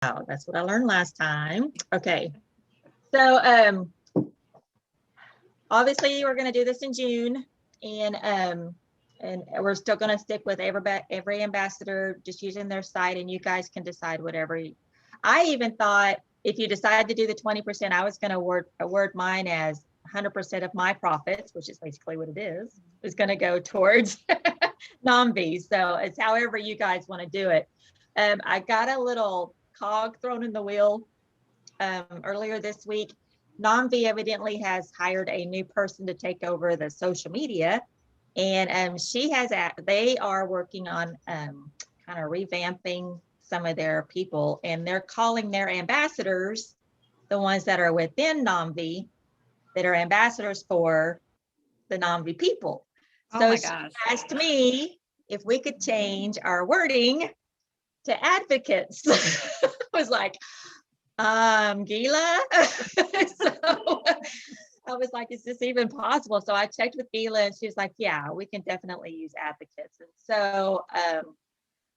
Oh, that's what I learned last time. Okay. So obviously we're going to do this in June, and we're still going to stick with every ambassador just using their site, and you guys can decide whatever. I even thought if you decide to do the 20%, I was going to word mine as 100% of my profits, which is basically what it is going to go towards NOMV. So it's however you guys want to do it. I got a little cog thrown in the wheel earlier this week. NOMV evidently has hired a new person to take over the social media, and they are working on kind of revamping some of their people, and they're calling their ambassadors, the ones that are within NOMV, that are ambassadors for the NOMV people. So she asked me if we could change our wording to advocates. I was like, Gila. So I was like, is this even possible? So I checked with Gila, and she was like, yeah, we can definitely use advocates. And so I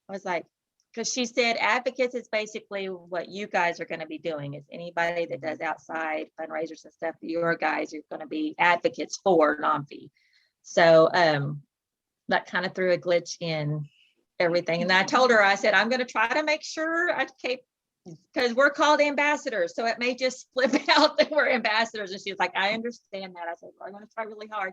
was like, because she said advocates is basically what you guys are going to be doing. Is anybody that does outside fundraisers and stuff, your guys are going to be advocates for NOMV. So that kind of threw a glitch in everything. And I told her, I said, I'm going to try to make sure I keep, because we're called ambassadors, so it may just flip out that we're ambassadors. And she was like, I understand that. I said, well, I'm going to try really hard.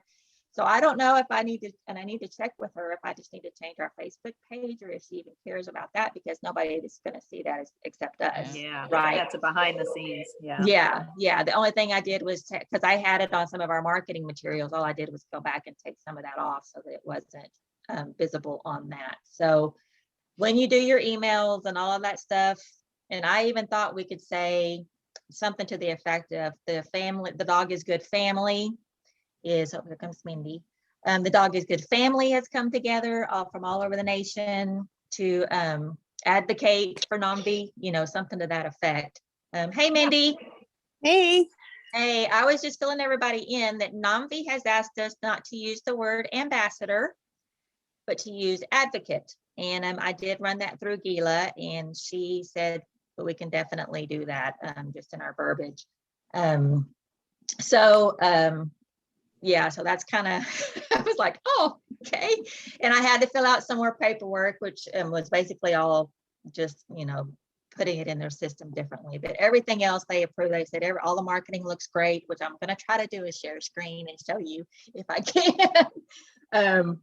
So I don't know if I need to, and I need to check with her if I just need to change our Facebook page or if she even cares about that, because nobody is going to see that except us. Yeah, right. That's a behind the scenes. Yeah. The only thing I did was, because I had it on some of our marketing materials, all I did was go back and take some of that off so that it wasn't visible on that. So when you do your emails and all of that stuff, and I even thought we could say something to the effect of the dog is good family is, oh, here comes Mindy. The dog is good family has come together from all over the nation to advocate for NOMV, something to that effect. Hey, Mindy. Hey. Hey, I was just filling everybody in that NOMV has asked us not to use the word ambassador, but to use advocate. And I did run that through Gila, and she said, but we can definitely do that just in our verbiage. Yeah, so that's kind of, I was like, oh, okay. And I had to fill out some more paperwork, which was basically all just, putting it in their system differently. But everything else they approved. They said all the marketing looks great, which I'm going to try to do is share screen and show you if I can.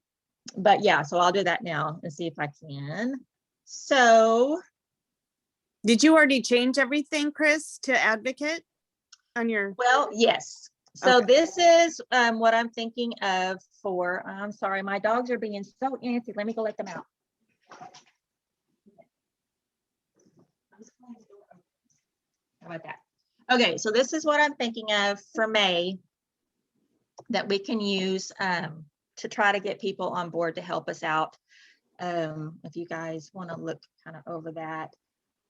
But yeah, so I'll do that now and see if I can. So. Did you already change everything, Chris, to advocate on your? Well, yes. So okay. This is what I'm thinking of for, I'm sorry, my dogs are being so antsy. Let me go let them out. How about that? Okay, so this is what I'm thinking of for May that we can use to try to get people on board to help us out. If you guys want to look kind of over that.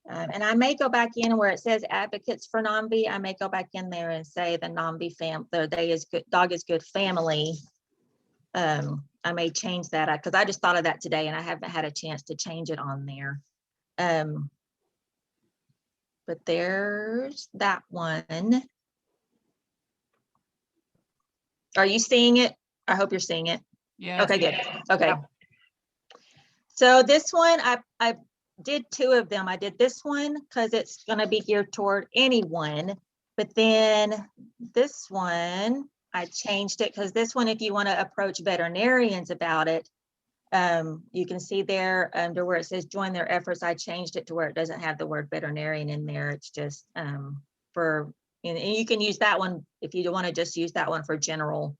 And I may go back in where it says advocates for NOMV. I may go back in there and say the NOMV dog is good family. I may change that because I just thought of that today and I haven't had a chance to change it on there. But there's that one. Are you seeing it? I hope you're seeing it. Yeah. Okay, good. Okay. Yeah. So this one, I did two of them. I did this one because it's going to be geared toward anyone, but then this one I changed it because this one, if you want to approach veterinarians about it, you can see there under where it says join their efforts. I changed it to where it doesn't have the word veterinarian in there. It's just and you can use that one if you want to just use that one for general.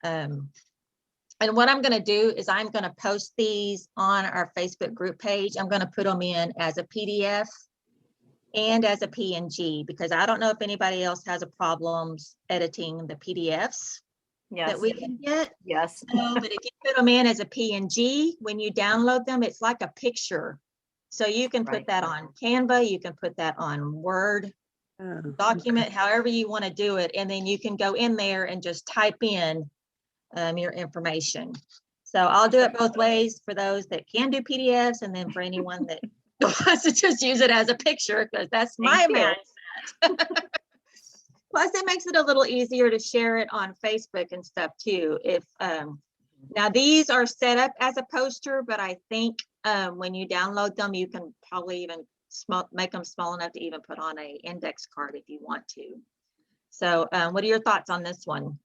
And what I'm going to do is I'm going to post these on our Facebook group page. I'm going to put them in as a PDF and as a PNG because I don't know if anybody else has a problems editing the PDFs that we can get. Yes. So, but if you put them in as a PNG, when you download them, it's like a picture. So you can put that on Canva, you can put that on Word document, however you want to do it. And then you can go in there and just type in your information. So I'll do it both ways for those that can do PDFs and then for anyone that wants to just use it as a picture because that's my Thank you. mindset. Plus, it makes it a little easier to share it on Facebook and stuff too. If now these are set up as a poster, but I think when you download them, you can probably even make them small enough to even put on a index card if you want to. So what are your thoughts on this one?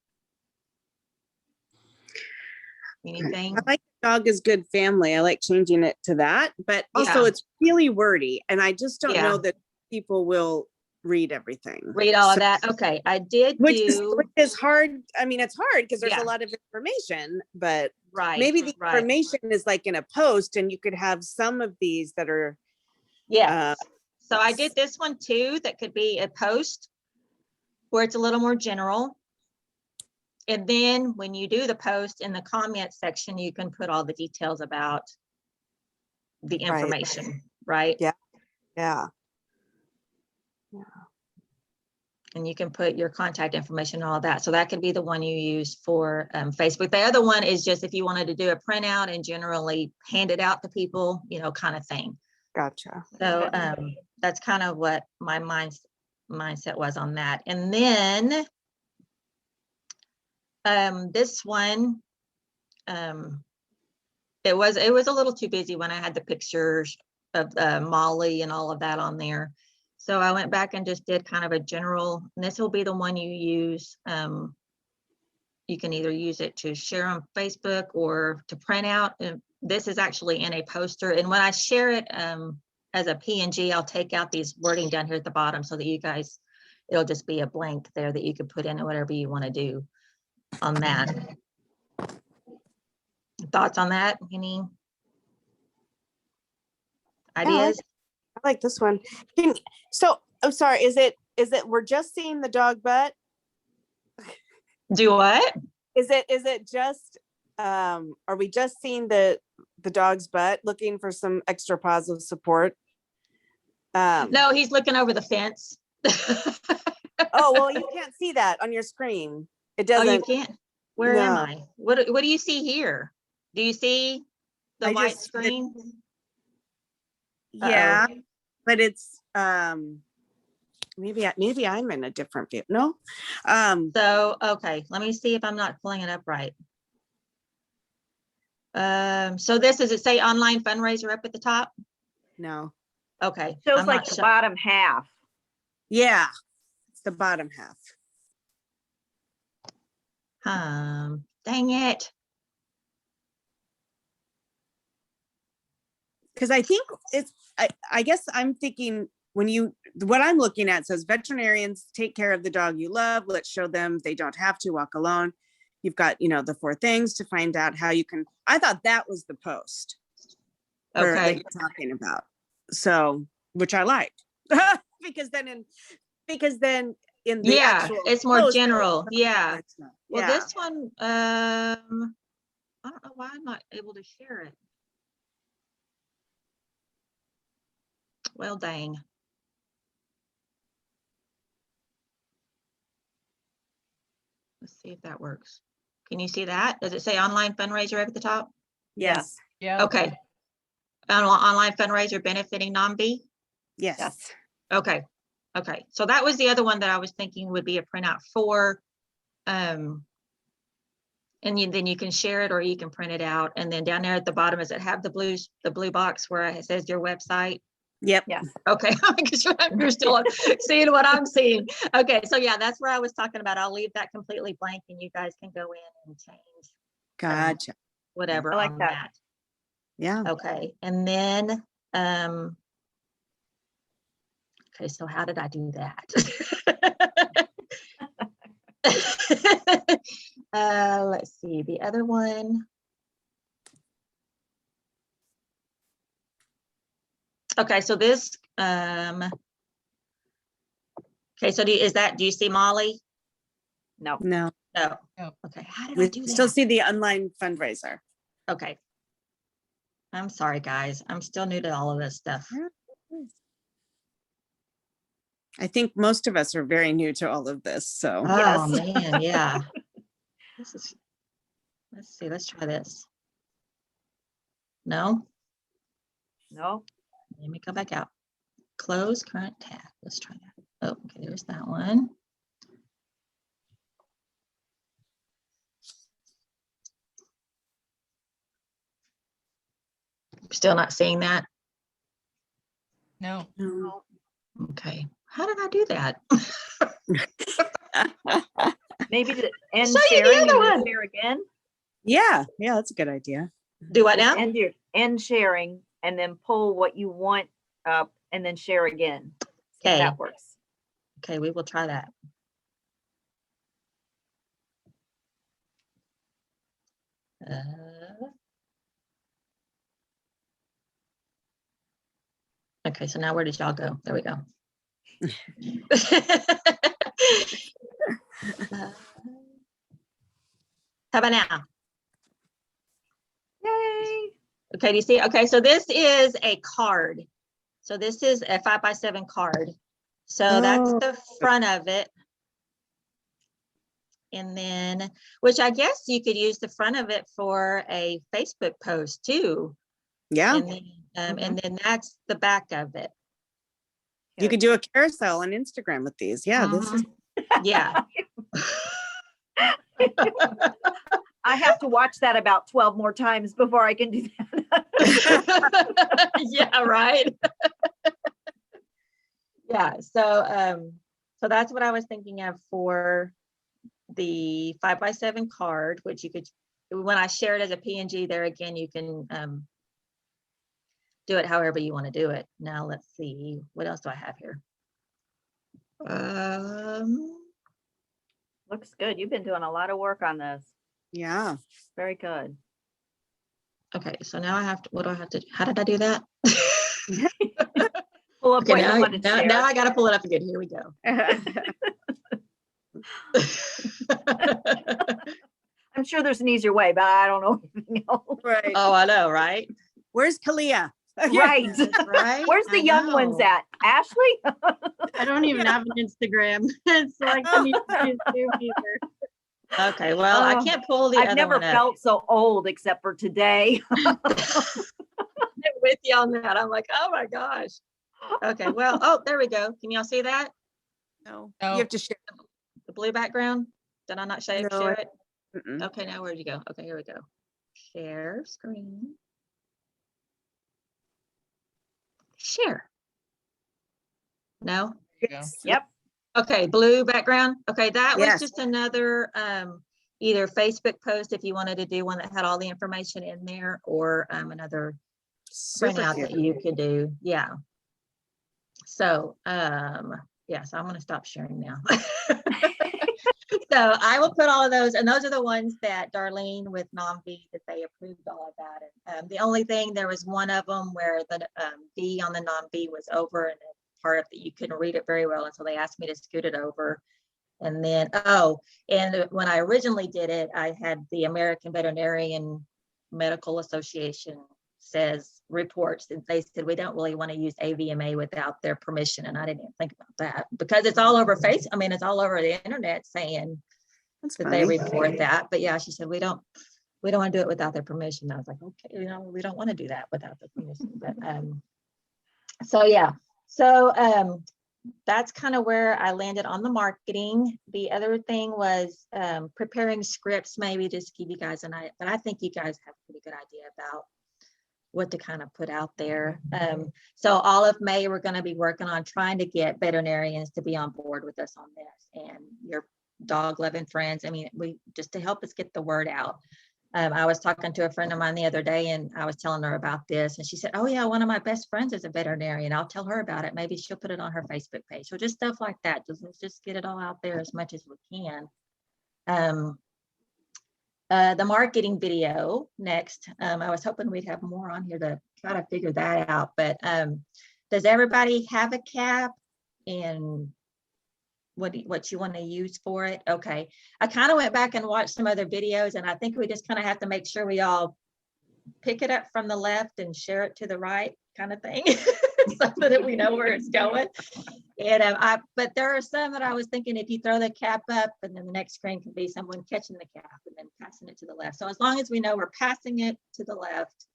Anything? I like dog is good family. I like changing it to that, but also Yeah. it's really wordy and I just don't Yeah. know that people will read everything. Read all of So- that. Okay, I did Which do is hard. I mean, it's hard because there's Yeah. a lot of information, but right. maybe the right. information is like in a post and you could have some of these that are, Yeah. So I did this one too. That could be a post where it's a little more general. And then when you do the post in the comment section, you can put all the details about the information, right? Yeah. yeah. And you can put your contact information and all that. So that could be the one you use for Facebook. The other one is just if you wanted to do a printout and generally hand it out to people, you know, kind of thing. Gotcha. So that's kind of what my mindset was on that. And then this one, it was a little too busy when I had the pictures of Molly and all of that on there. So I went back and just did kind of a general, and this will be the one you use. You can either use it to share on Facebook or to print out. And this is actually in a poster. And when I share it as a PNG, I'll take out these wording down here at the bottom so that you guys, it'll just be a blank there that you can put in whatever you want to do on that. Thoughts on that? Any ideas? I like this one. So, I'm sorry, is it we're just seeing the dog butt? Do what? Is it just, are we just seeing the dog's butt looking for some extra positive support? No, he's looking over the fence. Oh, well, you can't see that on your screen. It Oh, you doesn't. can't? Where am No. I? What do you see here? Do you see the I white just- screen? Yeah, but it's, maybe I'm in a different view. No? So, okay, let me see if I'm not pulling it up right. So this, does it say online fundraiser up at the top? No. Okay. Shows I'm like not the sure. bottom half. Yeah, it's the bottom half. Dang it. Because I think it's, I guess I'm thinking what I'm looking at says veterinarians take care of the dog you love. Let's show them they don't have to walk alone. You've got, the 4 things to find out how you can, I thought that was the post that Okay. you're talking about. So, which I liked because then in the Yeah, actual it's more post, general. Yeah. Well, yeah. this one, I don't know why I'm not able to share it. Well, dang. Let's see if that works. Can you see that? Does it say online fundraiser up at the top? Yes. Yeah. Okay. Online fundraiser benefiting NOMV? Yes. Okay. Okay. So that was the other one that I was thinking would be a printout for. And then you can share it or you can print it out. And then down there at the bottom, does it have the blue box where it says your website? Yep. Yeah. Okay, because you're still seeing what I'm seeing. Okay, so yeah, that's where I was talking about. I'll leave that completely blank and you guys can go in and change Gotcha. whatever I like on that. Yeah. Okay, and then, okay, so how did I do that? Let's see, the other one. Okay, so this, okay, so do you see Molly? No. No, No. No. Okay, how did I we do still that? see the online fundraiser. Okay. I'm sorry, guys. I'm still new to all of this stuff. I think most of us are very new to all of this, so. Oh, Yes. man, yeah. Let's see, let's try this. No? No. Let me go back out. Close current tab. Let's try that. Oh, okay, there's that one. Still not seeing that? No. No. Okay. How did I do that? Maybe to end Show you the sharing and other then one. share again. Yeah, that's a good idea. Do what Just now? end sharing and then pull what you want up and then share again. See if Okay. that works. Okay, we will try that. Okay, so now where did y'all go? There we go. How about now? Yay. Okay, do you see? Okay, so this is a card. So this is a 5x7 card. So that's Oh. the front of it. And then, which I guess you could use the front of it for a Facebook post too. Yeah, And then that's the back of it. you could do a carousel on Instagram with these. Yeah, this is Yeah. I have to watch that about 12 more times before I can do that. Yeah, right. Yeah, so that's what I was thinking of for the 5x7 card, which you could, when I share it as a PNG there again, you can do it however you want to do it. Now let's see, what else do I have here? Looks good. You've been doing a lot of work on this. yeah. Very good. Okay, so now I have to, what do I have to do? How did I do that? Pull up Okay, what you want to share. now I got to pull it up again. Here we go. I'm sure there's an easier way, but I don't know anything else. Right. Oh, I know, right? Where's Kalia? Right. Right. Where's the I young ones know. at? Ashley? I don't even have an Instagram, so I couldn't even use Zoom either. Okay, well, I Oh, can't pull the I've other never one up. felt so old except for today. I'm with you on that. I'm like, oh my gosh. Okay, well, oh, there we go. Can y'all see that? No, No. you have to share. The blue background? Did I not share No, it? Mm-mm. Okay, now where'd you go? Okay, here we go. Share screen. Share. No? There you go. Yep. Okay, blue background. Okay, that was Yes. just another either Facebook post if you wanted to do one that had all the information in there, or another Super printout cute. that you could do. Yeah. So yeah, so I'm going to stop sharing now. So I will put all of those, and those are the ones that Darlene with NOMV, that they approved all of that. And the only thing, there was one of them where the V on the NOMV was over, and part of that you couldn't read it very well, and so they asked me to scoot it over. And then, oh, and when I originally did it, I had the American Veterinarian Medical Association says reports, and they said we don't really want to use AVMA without their permission, and I didn't even think about that because it's all over it's all over the internet saying That's that they funny. report that. But yeah, she said we don't want to do it without their permission. I was like, okay, we don't want to do that without their permission. But so yeah, so that's kind of where I landed on the marketing. The other thing was preparing scripts, maybe just give you guys an idea, but I think you guys have a pretty good idea about what to kind of put out there. So all of May, we're going to be working on trying to get veterinarians to be on board with us on this, and your dog loving friends. I mean, we just to help us get the word out. I was talking to a friend of mine the other day, and I was telling her about this, and she said, oh yeah, one of my best friends is a veterinarian. I'll tell her about it. Maybe she'll put it on her Facebook page. So just stuff like that. Just get it all out there as much as we can. The marketing video next. I was hoping we'd have more on here to try to figure that out, but does everybody have a cap and what you want to use for it? Okay, I kind of went back and watched some other videos, and I think we just kind of have to make sure we all pick it up from the left and share it to the right, kind of thing, so that we know where it's going. And but there are some that I was thinking, if you throw the cap up, and then the next screen can be someone catching the cap and then passing it to the left. So as long as we know we're passing it to the left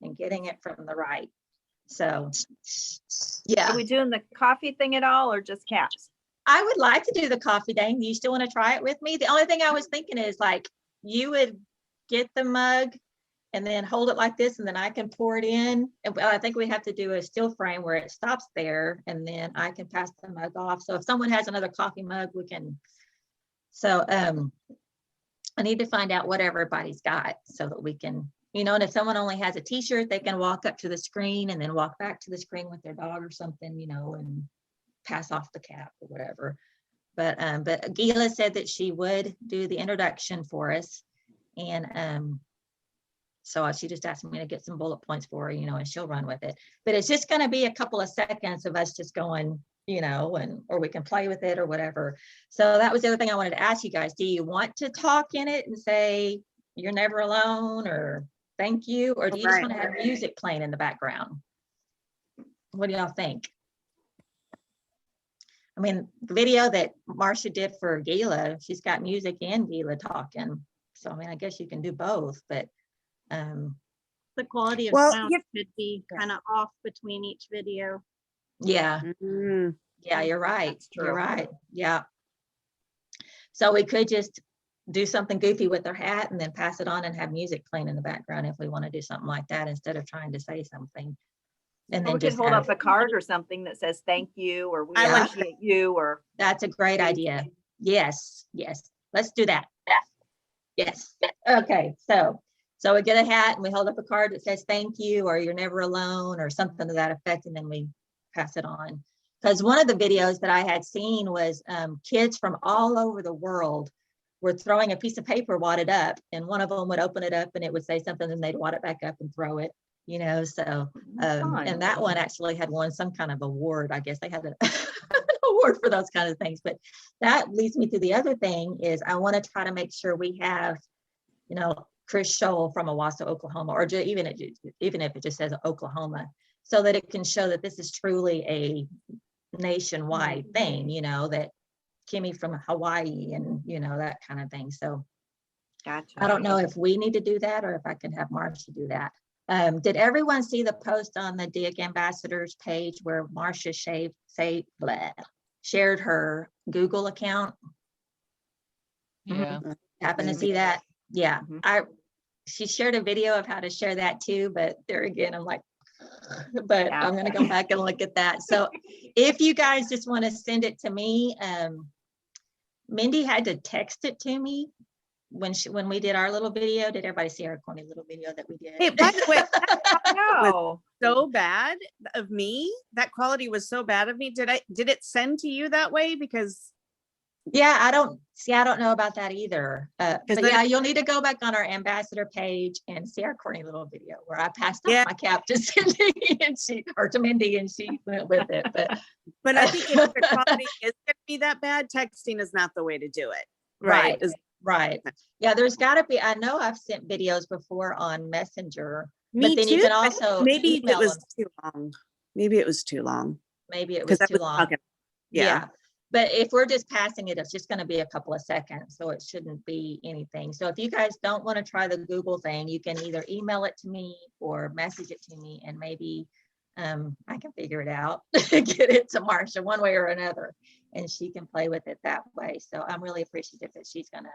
and getting it from the right, So, yeah, Are we doing the coffee thing at all or just cats? I would like to do the coffee thing. Do you still want to try it with me? The only thing I was thinking is like, you would get the mug and then hold it like this, and then I can pour it in. And I think we have to do a still frame where it stops there, and then I can pass the mug off. So if someone has another coffee mug, we can. So I need to find out what everybody's got so that we can, you know, and if someone only has a t-shirt, they can walk up to the screen and then walk back to the screen with their dog or something, you know, and pass off the cap or whatever. But Gila said that she would do the introduction for us. And so she just asked me to get some bullet points for her, you know, and she'll run with it. But it's just going to be a couple of seconds of us just going, you know, and or we can play with it or whatever. So that was the other thing I wanted to ask you guys. Do you want to talk in it and say you're never alone or thank you, or do you just want to have music playing in the background? What do y'all think? I mean, the video that Marcia did for Gila, she's got music and Gila talking. So I mean, I guess you can do both, but The quality of Well, sound could be kind of off between each video. yeah. Mm, Yeah, you're right. That's true. You're right. Yeah. So we could just do something goofy with their hat and then pass it on and have music playing in the background if we want to do something like that instead of trying to say something. And Or then we could just hold have, up a card or something that says thank you or we I like appreciate you or. that's a great idea. Yes, yes. Let's do that. Yes. Okay. So we get a hat and we hold up a card that says thank you or you're never alone or something to that effect, and then we pass it on. Because one of the videos that I had seen was kids from all over the world were throwing a piece of paper wadded up, and one of them would open it up and it would say something and they'd wad it back up and throw it, you know. So Fun. and that one actually had won some kind of award. I guess they had an award for those kind of things. But that leads me to the other thing is I want to try to make sure we have, you know, Chris Scholl from Owasso, Oklahoma, or even if it just says Oklahoma, so that it can show that this is truly a nationwide thing, you know, that Kimmy from Hawaii and, you know, that kind of thing. So Gotcha. I don't know if we need to do that or if I can have Marcia do that. Did everyone see the post on the DIG Ambassadors page where Marcia shared her Google account? Yeah. Happen to see that? Yeah, Mhm. she shared a video of how to share that too, but there again, I'm like, but Yeah. I'm gonna go back and look at that. So if you guys just want to send it to me, Mindy had to text it to me when we did our little video. Did everybody see our corny little video that we did? Hey, by the way, No. so bad of me. That quality was so bad of me. Did it send to you that way? Because Yeah, I don't know about that either. But then- yeah, you'll need to go back on our ambassador page and see our corny little video where I passed off Yeah. my cap to Cindy or to Mindy and she went with it. but I think if the quality is going to be that bad, texting is not the way to do it. Right. Is- Right. Yeah, there's got to be, I know I've sent videos before on Messenger, Me but then too. you can but also maybe it email was them. too long. Maybe it was too long. Maybe it was Because too long. Yeah. Yeah. But if we're just passing it, it's just going to be a couple of seconds. So it shouldn't be anything. So if you guys don't want to try the Google thing, you can either email it to me or message it to me, and maybe I can figure it out, get it to Marcia one way or another, and she can play with it that way. So I'm really appreciative that she's going to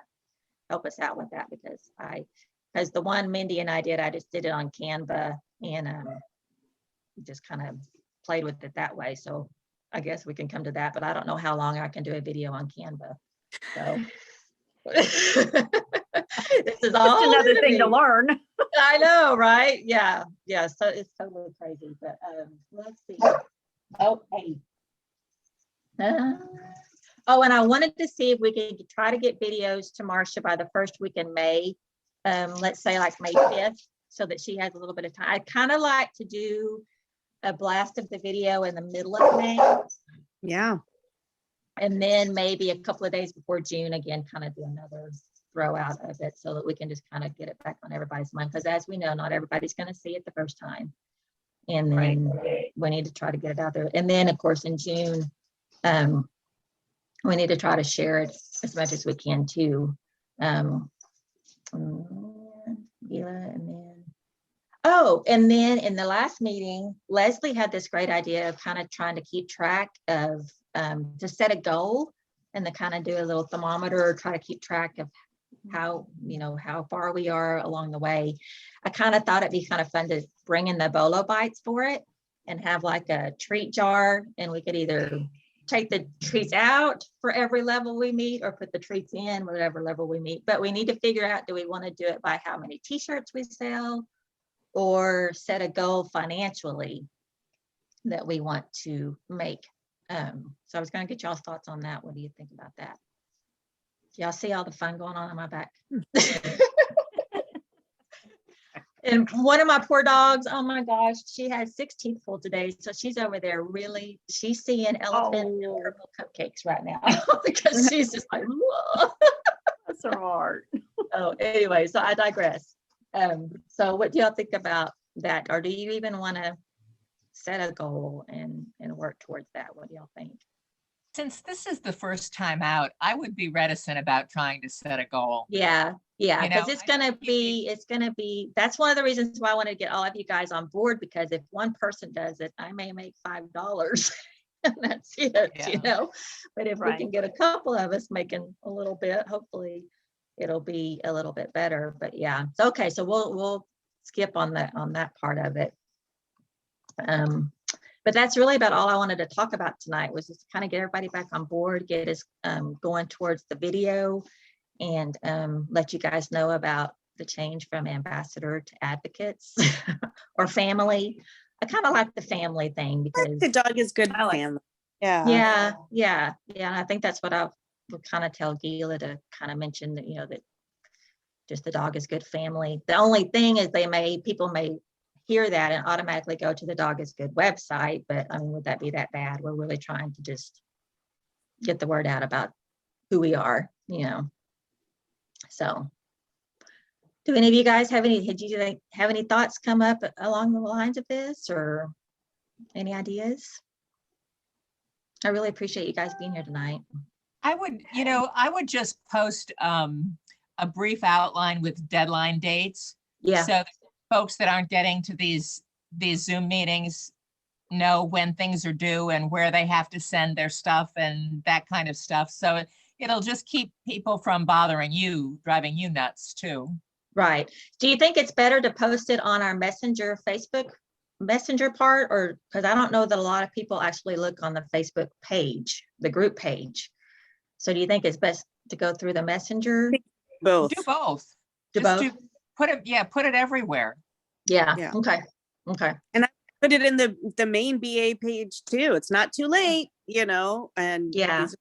help us out with that, because the one Mindy and I did, I just did it on Canva and just kind of played with it that way. So I guess we can come to that, but I don't know how long I can do a video on Canva. So this is all Just another new thing to me. learn. I know, right? Yeah, yeah. So it's totally crazy. But let's see. Oh, hey. Oh, and I wanted to see if we could try to get videos to Marcia by the first week in May. Let's say like May 5th, so that she has a little bit of time. I'd kind of like to do a blast of the video in the middle of May, Yeah. and then maybe a couple of days before June again, kind of do another throw out of it so that we can just kind of get it back on everybody's mind. Because as we know, not everybody's going to see it the first time. And then we need to try to get it out there. And then of course in June, we need to try to share it as much as we can too. Gila, and then, Oh, and then in the last meeting, Leslie had this great idea of kind of trying to keep track of, to set a goal and to kind of do a little thermometer, try to keep track of how, how far we are along the way. I kind of thought it'd be kind of fun to bring in the Bolo bites for it and have like a treat jar, and we could either take the treats out for every level we meet or put the treats in whatever level we meet. But we need to figure out, do we want to do it by how many t-shirts we sell, or set a goal financially that we want to make. So I was going to get y'all's thoughts on that. What do you think about that? Y'all see all the fun going on in my back? And one of my poor dogs, oh my gosh, she has 6 teeth pulled today. So she's over there really, she's seeing elephant and purple cupcakes right now because she's just like, whoa. That's so hard. Oh, anyway, so I digress. So what do y'all think about that? Or do you even want to set a goal and work towards that? What do y'all think? Since this is the first time out, I would be reticent about trying to set a goal. Yeah, You because know, it's gonna be, that's one of the reasons why I want to get all of you guys on board, because if one person does it, I may make $5 and that's it, Yeah. But if we Right. can get a couple of us making a little bit, hopefully it'll be a little bit better. But yeah, so okay, so we'll skip on that part of it. But that's really about all I wanted to talk about tonight, was just kind of get everybody back on board, get us going towards the video, and let you guys know about the change from ambassador to advocates or family. I kind of like the family thing because The dog is good I like- family. Yeah. yeah. I think that's what I would kind of tell Gila to kind of mention, that, that just the dog is good family. The only thing is people may hear that and automatically go to the Dog is Good website, but I mean, would that be that bad? We're really trying to just get the word out about who we are, So do any of you guys have any thoughts come up along the lines of this, or any ideas? I really appreciate you guys being here tonight. I would just post a brief outline with deadline dates. Yeah, So that folks that aren't getting to these Zoom meetings know when things are due and where they have to send their stuff and that kind of stuff. So it'll just keep people from bothering you, driving you nuts too. right. Do you think it's better to post it on our Facebook Messenger part, or because I don't know that a lot of people actually look on the Facebook page, the group page. So do you think it's best to go through the Messenger? Both. Do both. Do Just both? put it everywhere. Yeah. Yeah. Okay. Put it in the main BA page too. It's not too late, and Yeah. these-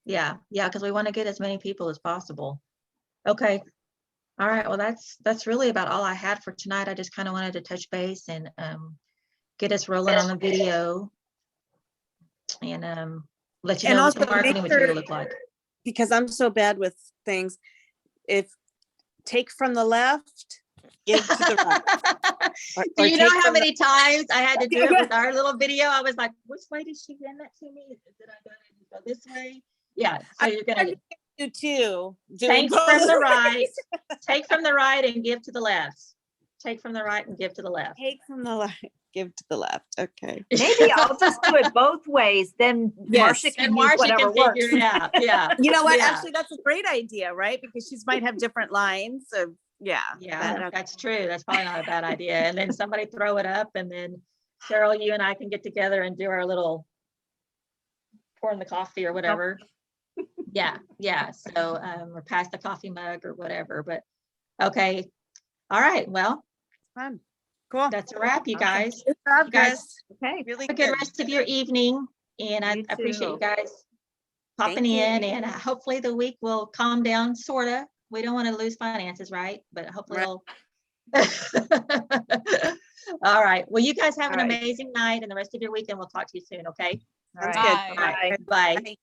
Yeah, because we want to get as many people as possible. Okay. All right. Well, that's really about all I had for tonight. I just kind of wanted to touch base and get us rolling on the video, and let you And know what the also make marketing material sure- look like. because I'm so bad with things. If take from the left, give to the right. Or- Do or you know take how from the- many times I had to do it with our little video? I was like, which way did she send that to me? Did I go this way? Yeah. So you're gonna You too. take from the right, take from the right and give to the left. Take from the right and give to the left. Take from the left, give to the left. Okay. Maybe I'll just do it both ways. Then Yes. Marcia And can use Marcia whatever can works. figure it out. Yeah. You know what? Yeah. Actually, that's a great idea, right? Because she might have different lines of, Yeah, that- that's true. That's probably not a bad idea. And then somebody throw it up, and then Cheryl, you and I can get together and do our little pouring the coffee or whatever. Yeah. So, or pass the coffee mug or whatever, but okay. All right. Well, fun. Cool. that's a wrap, you Awesome. guys. Good job, You guys- Chris. Okay. Really Have a good good. rest of your evening. And I You appreciate you too. guys popping Thank you. in, and hopefully the week will calm down, sorta. We don't want to lose finances, right? But hopefully Right. it'll. All right. Well, you guys have an All right. amazing night and the rest of your weekend. We'll talk to you soon, okay? All Sounds right. good. Bye. Bye. Bye. Bye.